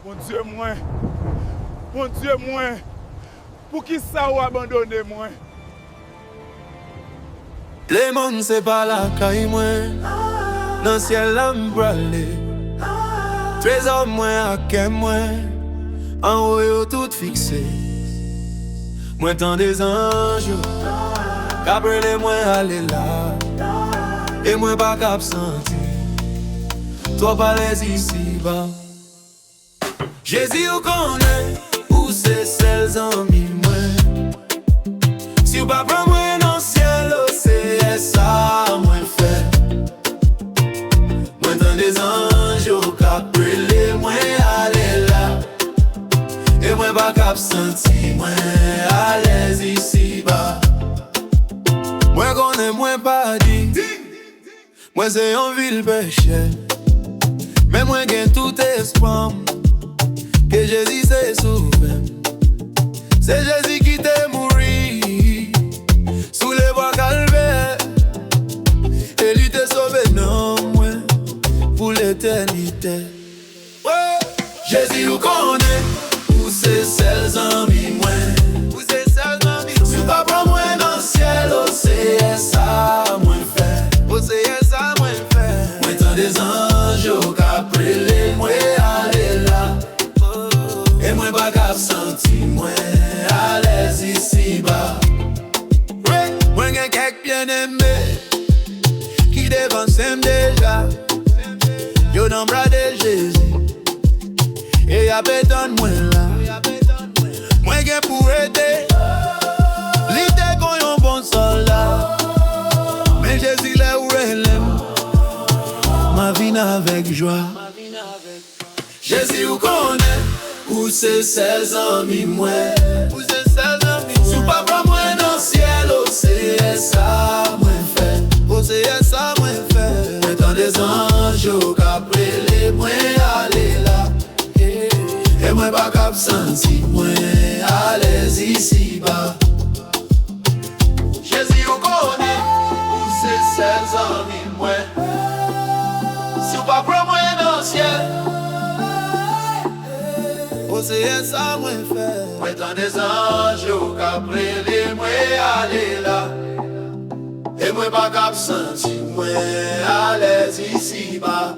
Mon Dieu, moi, pour qui ça ou abandonné moi? Le monde c'est pas la caille moi, dans le ciel là m'bralé. Trésor moi à quel moi, en haut yo tout fixé. Moi tant des anges, qu'après moi aller là, et moi pas cap sentir. Toi pas les ici bas. Jésus ou connaît, ou c'est celles amis moi. Si ou pas prends moi dans le ciel, c'est ça moi fait. Moi dans des anges, qu'après moi aller là, et moi pas cap sentir, moi à l'aise ici bas. Moi connais, moi pas dit, moi c'est un ville péché. Mais moi gagne tout espoir que Jésus s'est sauvé. C'est Jésus qui t'est mouru sous les bois calvaires. Et lui t'est sauvé, non, moi, pour l'éternité. Ouais. Jésus vous connaît, où c'est celles amis, moi. Où c'est celles amis, si pas pour moi dans le ciel, oh c'est ça, moi fait. Oh c'est ça, moi fait. Moi tant des anges, qu'après les moi aller là. Et moi pas cap senti, moi à l'aise ici bas. Moi gen quelques bien-aimés qui dévancent déjà. Yo dans bras de Jésus et y'a béton moi là. Moi gen pour aider, l'idée qu'on yon bon soldat. Mais Jésus là où elle aime, ma vie n'a avec joie. Jésus vous connaît, où c'est ses amis moi. Où c'est ses amis moi. Sous pas pour moi dans le ciel, oh c'est ça moi fait. Oh c'est ça moi fait. Mais dans des anges, qu'après les moi aller là. Et moi pas cap senti, moi à l'aise ici bas. Jésus vous connaît, où c'est ses amis moi. Sous pas pour moi dans le ciel, oh c'est ça moi fait. Moi dans des anges, qu'après les moi aller là. Et moi pas cap senti, moi à l'aise ici bas.